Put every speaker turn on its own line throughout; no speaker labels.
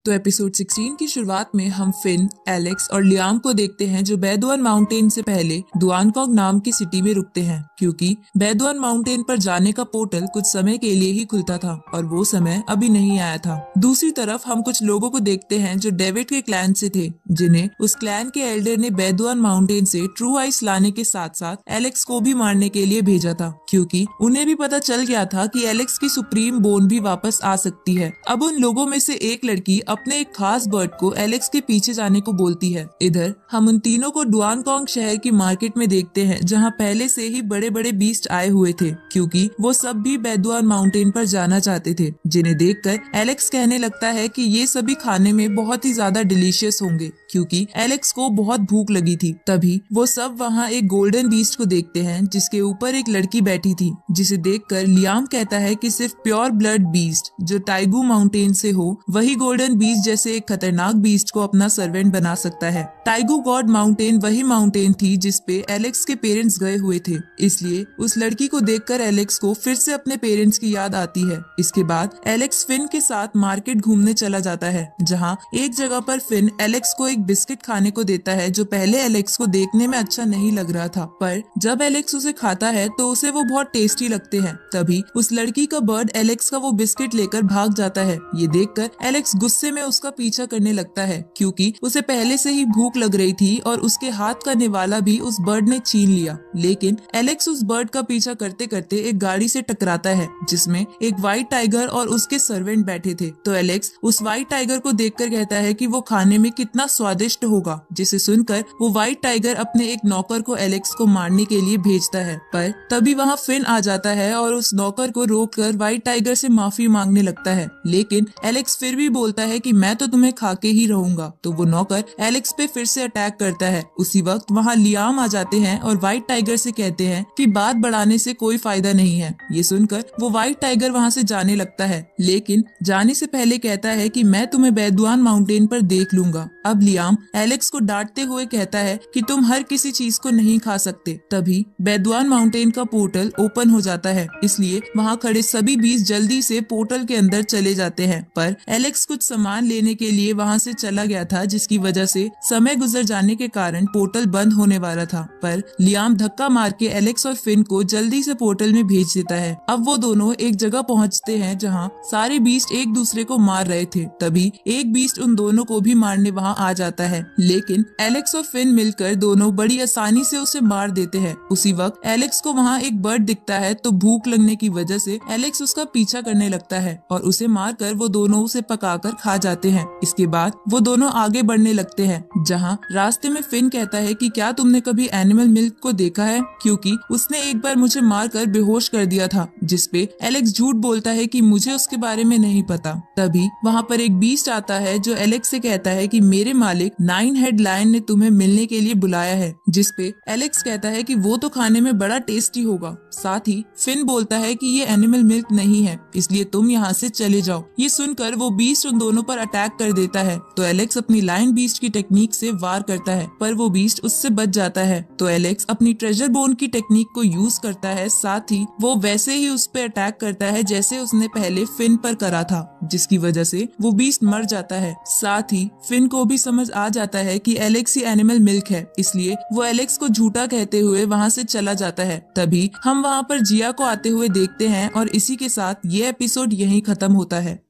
तो एपिसोड 16 की शुरुआत में हम फिन, एलेक्स और लियाम को देखते हैं जो बेदुआन माउंटेन से पहले दुआनकॉग नाम की सिटी में रुकते हैं, क्योंकि बेदुआन माउंटेन पर जाने का पोर्टल कुछ समय के लिए ही खुलता था और वो समय अभी नहीं आया था। दूसरी तरफ हम कुछ लोगों को देखते हैं जो डेविड के क्लैन से थे, जिन्हें उस क्लैन के एल्डर ने बेदुआन माउंटेन से ट्रू आइस लाने के साथ साथ एलेक्स को भी मारने के लिए भेजा था, क्योंकि उन्हें भी पता चल गया था कि एलेक्स की सुप्रीम बोन भी वापस आ सकती है। अब उन लोगों में से एक लड़की अपने एक खास बर्ड को एलेक्स के पीछे जाने को बोलती है। इधर हम उन तीनों को दुआनकॉग शहर की मार्केट में देखते हैं, जहां पहले से ही बड़े बड़े बीस्ट आए हुए थे, क्योंकि वो सब भी बेदुआन माउंटेन पर जाना चाहते थे, जिन्हें देखकर एलेक्स कहने लगता है कि ये सभी खाने में बहुत ही ज्यादा डिलीशियस होंगे, क्योंकि एलेक्स को बहुत भूख लगी थी। तभी वो सब वहाँ एक गोल्डन बीस्ट को देखते हैं जिसके ऊपर एक लड़की बैठी थी, जिसे देखकर लियाम कहता है कि सिर्फ प्योर ब्लड बीस्ट जो टाइगू माउंटेन से हो वही गोल्डन बीस्ट जैसे एक खतरनाक बीस्ट को अपना सर्वेंट बना सकता है। टाइगू गॉड माउंटेन वही माउंटेन थी जिसपे एलेक्स के पेरेंट्स गए हुए थे, इसलिए उस लड़की को देखकर एलेक्स को फिर से अपने पेरेंट्स की याद आती है। इसके बाद एलेक्स फिन के साथ मार्केट घूमने चला जाता है, जहाँ एक जगह पर फिन एलेक्स को एक बिस्किट खाने को देता है जो पहले एलेक्स को देखने में अच्छा नहीं लग रहा था, पर जब एलेक्स उसे खाता है तो उसे वो बहुत टेस्टी लगते हैं। तभी उस लड़की का बर्ड एलेक्स का वो बिस्किट लेकर भाग जाता है। ये देखकर एलेक्स गुस्से में उसका पीछा करने लगता है, क्योंकि उसे पहले से ही भूख लग रही थी और उसके हाथ का निवाला भी उस बर्ड ने छीन लिया। लेकिन एलेक्स उस बर्ड का पीछा करते करते एक गाड़ी से टकराता है जिसमें एक व्हाइट टाइगर और उसके सर्वेंट बैठे थे। तो एलेक्स उस व्हाइट टाइगर को देखकर कहता है कि वो खाने में कितना स्वादिष्ट होगा, जिसे सुनकर वो व्हाइट टाइगर अपने एक नौकर को एलेक्स को मारने के लिए भेजता है। पर तभी वहाँ फिन आ जाता है और उस नौकर को रोककर व्हाइट टाइगर से माफी मांगने लगता है, लेकिन एलेक्स फिर भी बोलता है कि मैं तो तुम्हें खा के ही रहूंगा। तो वो नौकर एलेक्स पे फिर से अटैक करता है। उसी वक्त वहाँ लियाम आ जाते हैं और व्हाइट टाइगर से कहते हैं कि बात बढ़ाने से कोई फायदा नहीं है। ये सुनकर वो व्हाइट टाइगर वहाँ से जाने लगता है, लेकिन जाने से पहले कहता है कि मैं तुम्हें बेदुआन माउंटेन पर देख लूंगा। अब लियाम एलेक्स को डांटते हुए कहता है कि तुम हर किसी चीज को नहीं खा सकते। तभी बेदुआन माउंटेन का पोर्टल ओपन हो जाता है, इसलिए वहाँ खड़े सभी बीस्ट जल्दी से पोर्टल के अंदर चले जाते हैं। पर एलेक्स कुछ सामान लेने के लिए वहाँ से चला गया था, जिसकी वजह से समय गुजर जाने के कारण पोर्टल बंद होने वाला था। पर लियाम धक्का मार के एलेक्स और फिन को जल्दी से पोर्टल में भेज देता है। अब वो दोनों एक जगह पहुँचते हैं जहाँ सारे बीस्ट एक दूसरे को मार रहे थे। तभी एक बीस्ट उन दोनों को भी मारने वहाँ आ जाता है, लेकिन एलेक्स और फिन मिलकर दोनों बड़ी आसानी से उसे मार देते हैं। उसी वक्त एलेक्स को वहाँ एक बर्ड दिखता है, तो भूख लगने की वजह से एलेक्स उसका पीछा करने लगता है और उसे मारकर वो दोनों उसे पकाकर खा जाते हैं। इसके बाद वो दोनों आगे बढ़ने लगते हैं, जहाँ रास्ते में फिन कहता है कि क्या तुमने कभी एनिमल मिल्क को देखा है, क्योंकि उसने एक बार मुझे मारकर बेहोश कर दिया था। जिसपे एलेक्स झूठ बोलता है कि मुझे उसके बारे में नहीं पता। तभी वहाँ पर एक बीस्ट आता है जो एलेक्स से कहता है कि मेरे मालिक 9 हेड लायन ने तुम्हें मिलने के लिए बुलाया है। जिसपे एलेक्स कहता है कि वो तो खाने में बड़ा टेस्टी होगा। साथ ही फिन बोलता है कि ये एनिमल मिल्क नहीं है, इसलिए तुम यहाँ से चले जाओ। ये सुनकर वो बीस्ट उन दोनों पर अटैक कर देता है। तो एलेक्स अपनी लायन बीस्ट की टेक्निक से वार करता है, पर वो बीस्ट उससे बच जाता है। तो एलेक्स अपनी ट्रेजर बोन की टेक्निक को यूज करता है, साथ ही वो वैसे ही उस पे अटैक करता है जैसे उसने पहले फिन पर करा था, जिसकी वजह से वो बीस्ट मर जाता है। साथ ही फिन को भी समझ आ जाता है कि एलेक्स ही एनिमल मिल्क है, इसलिए वो एलेक्स को झूठा कहते हुए वहाँ से चला जाता है। तभी हम वहाँ पर जिया को आते हुए देखते हैं और इसी के साथ ये एपिसोड यहीं खत्म होता है।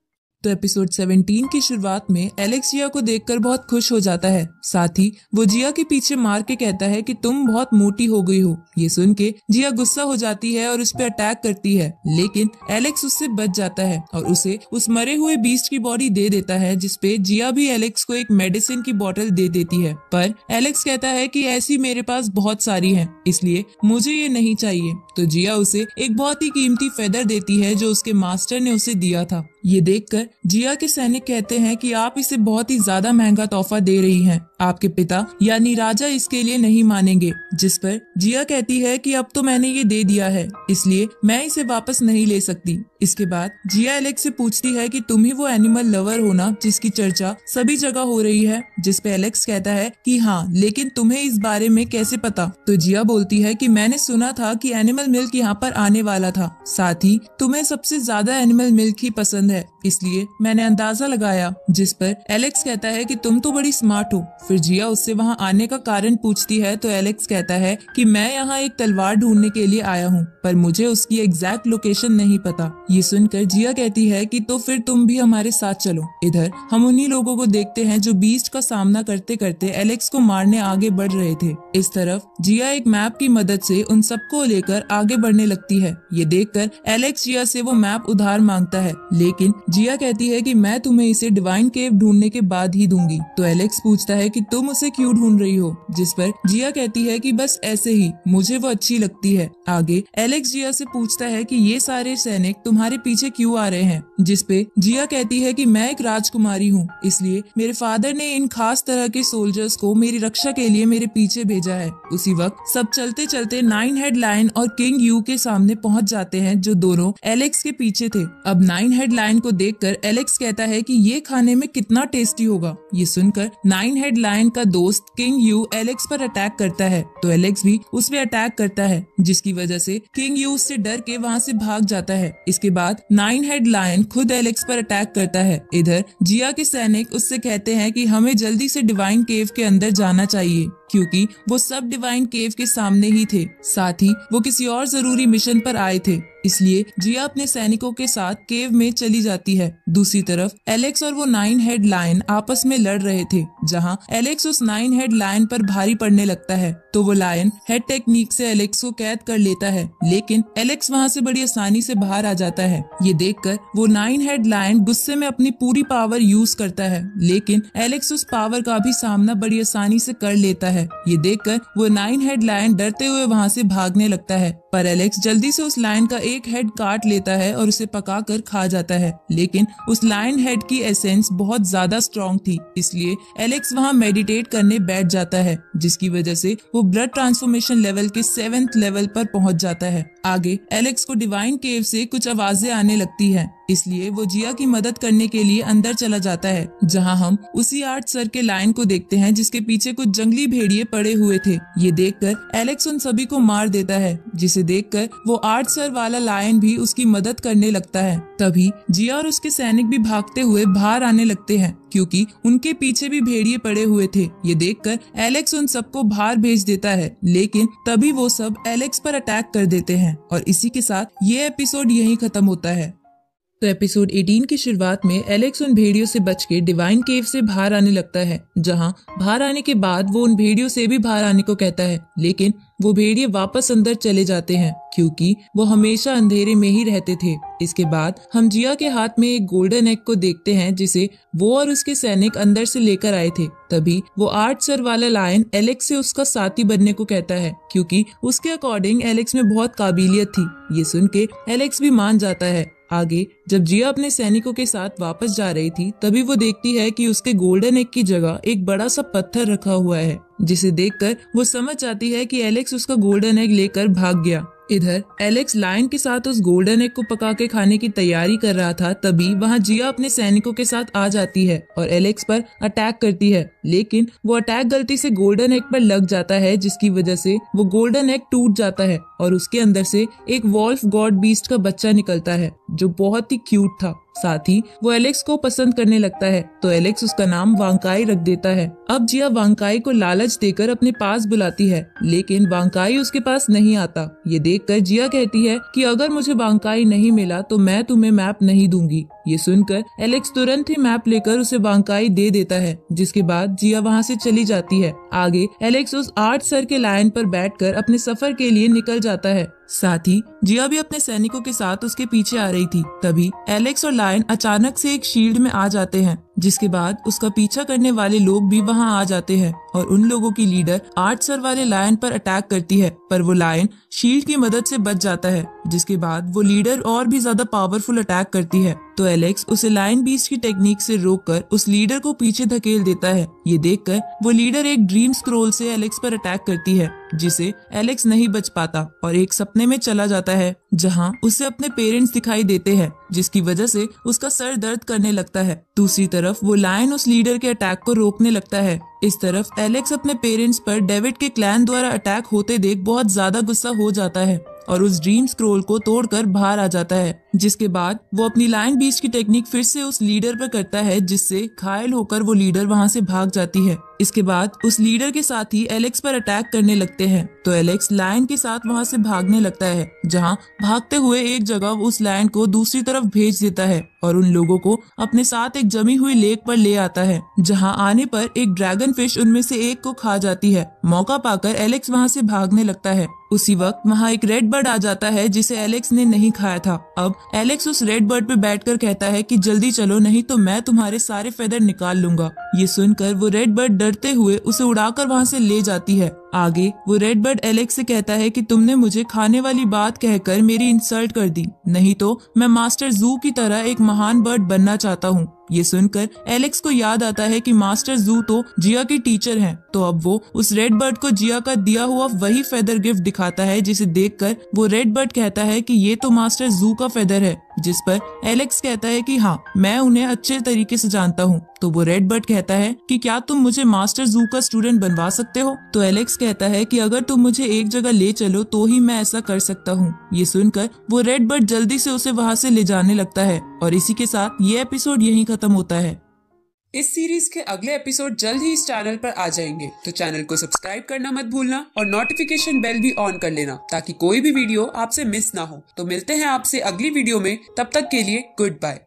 तो एपिसोड 17 की शुरुआत में एलेक्स जिया को देखकर बहुत खुश हो जाता है। साथ ही वो जिया के पीछे मार के कहता है कि तुम बहुत मोटी हो गई हो। ये सुन के जिया गुस्सा हो जाती है और उस पर अटैक करती है, लेकिन एलेक्स उससे बच जाता है और उसे उस मरे हुए बीस्ट की बॉडी दे देता है, जिसपे जिया भी एलेक्स को एक मेडिसिन की बोतल दे देती है। पर एलेक्स कहता है कि ऐसी मेरे पास बहुत सारी है, इसलिए मुझे ये नहीं चाहिए। तो जिया उसे एक बहुत ही कीमती फेदर देती है जो उसके मास्टर ने उसे दिया था। ये देखकर जिया के सैनिक कहते हैं कि आप इसे बहुत ही ज्यादा महंगा तोहफा दे रही हैं। आपके पिता यानी राजा इसके लिए नहीं मानेंगे। जिस पर जिया कहती है कि अब तो मैंने ये दे दिया है, इसलिए मैं इसे वापस नहीं ले सकती। इसके बाद जिया एलेक्स से पूछती है कि तुम ही वो एनिमल लवर हो ना जिसकी चर्चा सभी जगह हो रही है। जिस पे एलेक्स कहता है कि हाँ, लेकिन तुम्हें इस बारे में कैसे पता? तो जिया बोलती है कि मैंने सुना था कि एनिमल मिल्क यहाँ पर आने वाला था, साथ ही तुम्हें सबसे ज्यादा एनिमल मिल्क ही पसंद है, इसलिए इसलिए मैंने अंदाजा लगाया, जिस पर एलेक्स कहता है कि तुम तो बड़ी स्मार्ट हो। फिर जिया उससे वहाँ आने का कारण पूछती है तो एलेक्स कहता है कि मैं यहाँ एक तलवार ढूंढने के लिए आया हूँ, पर मुझे उसकी एग्जैक्ट लोकेशन नहीं पता। ये सुनकर जिया कहती है कि तो फिर तुम भी हमारे साथ चलो। इधर हम उन्हीं लोगों को देखते हैं जो बीस्ट का सामना करते करते एलेक्स को मारने आगे बढ़ रहे थे। इस तरफ जिया एक मैप की मदद से उन सबको लेकर आगे बढ़ने लगती है। ये देखकर एलेक्स जिया से वो मैप उधार मांगता है, लेकिन जिया कहती है कि मैं तुम्हें इसे डिवाइन केव ढूंढने के बाद ही दूंगी। तो एलेक्स पूछता है कि तुम उसे क्यों ढूंढ रही हो, जिस पर जिया कहती है कि बस ऐसे ही, मुझे वो अच्छी लगती है। आगे एलेक्स जिया से पूछता है कि ये सारे सैनिक तुम्हारे पीछे क्यों आ रहे हैं, जिस पे जिया कहती है कि मैं एक राजकुमारी हूँ, इसलिए मेरे फादर ने इन खास तरह के सोल्जर्स को मेरी रक्षा के लिए मेरे पीछे भेजा है। उसी वक्त सब चलते चलते नाइन हेड लायन और किंग यू के सामने पहुंच जाते हैं, जो दोनों एलेक्स के पीछे थे। अब नाइन हेड लायन को देखकर एलेक्स कहता है कि ये खाने में कितना टेस्टी होगा। ये सुनकर नाइन हेड लायन का दोस्त किंग यू एलेक्स पर अटैक करता है, तो एलेक्स भी उस पे अटैक करता है, जिसकी वजह से किंग यू उससे डर के वहाँ से भाग जाता है। इसके बाद नाइन हेड लायन खुद एलेक्स पर अटैक करता है। इधर जिया के सैनिक उससे कहते हैं कि हमें जल्दी से डिवाइन केव के अंदर जाना चाहिए, क्योंकि वो सब डिवाइन केव के सामने ही थे। साथ ही वो किसी और जरूरी मिशन पर आए थे, इसलिए जिया अपने सैनिकों के साथ केव में चली जाती है। दूसरी तरफ एलेक्स और वो नाइन हेड लायन आपस में लड़ रहे थे, जहां एलेक्स उस नाइन हेड लायन पर भारी पड़ने लगता है, तो वो लायन हेड टेक्निक से एलेक्स को कैद कर लेता है, लेकिन एलेक्स वहां से बड़ी आसानी से बाहर आ जाता है। ये देखकर वो नाइन हेड लायन गुस्से में अपनी पूरी पावर यूज करता है, लेकिन एलेक्स उस पावर का भी सामना बड़ी आसानी से कर लेता है। ये देखकर वो नाइन हेड लायन डरते हुए वहां से भागने लगता है, पर एलेक्स जल्दी से उस लायन का एक हेड काट लेता है और उसे पकाकर खा जाता है। लेकिन उस लायन हेड की एसेंस बहुत ज्यादा स्ट्रॉन्ग थी, इसलिए एलेक्स वहां मेडिटेट करने बैठ जाता है, जिसकी वजह से वो ब्लड ट्रांसफॉर्मेशन लेवल के 7th लेवल पर पहुंच जाता है। आगे एलेक्स को डिवाइन केव से कुछ आवाजें आने लगती हैं, इसलिए वो जिया की मदद करने के लिए अंदर चला जाता है, जहां हम उसी 8 सर के लायन को देखते हैं, जिसके पीछे कुछ जंगली भेड़िए पड़े हुए थे। ये देखकर एलेक्स उन सभी को मार देता है, जिसे देखकर वो 8 सर वाला लायन भी उसकी मदद करने लगता है। तभी जिया और उसके सैनिक भी भागते हुए बाहर आने लगते हैं, क्योंकि उनके पीछे भी भेड़िए पड़े हुए थे। ये देखकर एलेक्स उन सबको बाहर भेज देता है, लेकिन तभी वो सब एलेक्स पर अटैक कर देते हैं और इसी के साथ ये एपिसोड यहीं खत्म होता है। तो एपिसोड 18 की शुरुआत में एलेक्स उन भेड़ियों से बच के डिवाइन केव से बाहर आने लगता है, जहां बाहर आने के बाद वो उन भेड़ियों से भी बाहर आने को कहता है, लेकिन वो भेड़िए वापस अंदर चले जाते हैं, क्योंकि वो हमेशा अंधेरे में ही रहते थे। इसके बाद हम जिया के हाथ में एक गोल्डन एग को देखते हैं, जिसे वो और उसके सैनिक अंदर से लेकर आए थे। तभी वो 8 सर वाला लायन एलेक्स से उसका साथी बनने को कहता है, क्योंकि उसके अकॉर्डिंग एलेक्स में बहुत काबिलियत थी। ये सुन के एलेक्स भी मान जाता है। आगे जब जिया अपने सैनिकों के साथ वापस जा रही थी, तभी वो देखती है कि उसके गोल्डन एग की जगह एक बड़ा सा पत्थर रखा हुआ है, जिसे देखकर वो समझ जाती है कि एलेक्स उसका गोल्डन एग लेकर भाग गया। इधर एलेक्स लायन के साथ उस गोल्डन एग को पका के खाने की तैयारी कर रहा था, तभी वहाँ जिया अपने सैनिकों के साथ आ जाती है और एलेक्स पर अटैक करती है, लेकिन वो अटैक गलती से गोल्डन एग पर लग जाता है, जिसकी वजह से वो गोल्डन एग टूट जाता है और उसके अंदर से एक वॉल्फ गॉड बीस्ट का बच्चा निकलता है, जो बहुत ही क्यूट था। साथ ही वो एलेक्स को पसंद करने लगता है, तो एलेक्स उसका नाम वांकाई रख देता है। अब जिया वांकाई को लालच देकर अपने पास बुलाती है, लेकिन वांकाई उसके पास नहीं आता। ये देखकर जिया कहती है कि अगर मुझे वांकाई नहीं मिला तो मैं तुम्हें मैप नहीं दूंगी। ये सुनकर एलेक्स तुरंत ही मैप लेकर उसे वांकाई दे देता है, जिसके बाद जिया वहाँ से चली जाती है। आगे एलेक्स उस 8 सर के लायन पर बैठकर अपने सफर के लिए निकल जाता है। साथ ही जिया भी अपने सैनिकों के साथ उसके पीछे आ रही थी। तभी एलेक्स और लायन अचानक से एक शील्ड में आ जाते हैं, जिसके बाद उसका पीछा करने वाले लोग भी वहां आ जाते हैं और उन लोगों की लीडर 8 सर वाले लायन पर अटैक करती है, पर वो लायन शील्ड की मदद से बच जाता है, जिसके बाद वो लीडर और भी ज्यादा पावरफुल अटैक करती है। तो एलेक्स उसे लायन बीस्ट की टेक्निक से रोककर उस लीडर को पीछे धकेल देता है ये देखकर वो लीडर एक ड्रीम स्क्रोल से एलेक्स पर अटैक करती है, जिसे एलेक्स नहीं बच पाता और एक सपने में चला जाता है जहां उसे अपने पेरेंट्स दिखाई देते हैं, जिसकी वजह से उसका सर दर्द करने लगता है। दूसरी तरफ वो लायन उस लीडर के अटैक को रोकने लगता है। इस तरफ एलेक्स अपने पेरेंट्स पर डेविड के क्लैन द्वारा अटैक होते देख बहुत ज्यादा गुस्सा हो जाता है और उस ड्रीम स्क्रोल को तोड़कर बाहर आ जाता है, जिसके बाद वो अपनी लायन बीस्ट की टेक्निक फिर से उस लीडर पर करता है, जिससे घायल होकर वो लीडर वहां से भाग जाती है। इसके बाद उस लीडर के साथ ही एलेक्स पर अटैक करने लगते हैं, तो एलेक्स लायन के साथ वहां से भागने लगता है, जहां भागते हुए एक जगह उस लायन को दूसरी तरफ भेज देता है और उन लोगों को अपने साथ एक जमी हुई लेक पर ले आता है, जहां आने पर एक ड्रैगन फिश उनमें से एक को खा जाती है। मौका पाकर एलेक्स वहां से भागने लगता है। उसी वक्त वहां एक रेड बर्ड आ जाता है, जिसे एलेक्स ने नहीं खाया था। अब एलेक्स उस रेड बर्ड पे बैठकर कहता है कि जल्दी चलो, नहीं तो मैं तुम्हारे सारे फेदर निकाल लूंगा। ये सुनकर वो रेड बर्ड डरते हुए उसे उड़ाकर वहां से ले जाती है। आगे वो रेड बर्ड एलेक्स से कहता है कि तुमने मुझे खाने वाली बात कहकर मेरी इंसल्ट कर दी, नहीं तो मैं मास्टर जू की तरह एक महान बर्ड बनना चाहता हूँ। ये सुनकर एलेक्स को याद आता है कि मास्टर जू तो जिया की टीचर हैं, तो अब वो उस रेड बर्ड को जिया का दिया हुआ वही फेदर गिफ्ट दिखाता है, जिसे देखकर वो रेड बर्ड कहता है कि ये तो मास्टर जू का फेदर है, जिस पर एलेक्स कहता है कि हाँ, मैं उन्हें अच्छे तरीके से जानता हूँ। तो वो रेड बर्ड कहता है कि क्या तुम मुझे मास्टर जू का स्टूडेंट बनवा सकते हो? तो एलेक्स कहता है कि अगर तुम मुझे एक जगह ले चलो तो ही मैं ऐसा कर सकता हूँ। ये सुनकर वो रेड बर्ड जल्दी से उसे वहाँ से ले जाने लगता है और इसी के साथ ये एपिसोड यहीं खत्म होता है।
इस सीरीज के अगले एपिसोड जल्द ही इस चैनल पर आ जाएंगे, तो चैनल को सब्सक्राइब करना मत भूलना और नोटिफिकेशन बेल भी ऑन कर लेना ताकि कोई भी वीडियो आपसे मिस ना हो। तो मिलते हैं आपसे अगली वीडियो में, तब तक के लिए गुड बाय।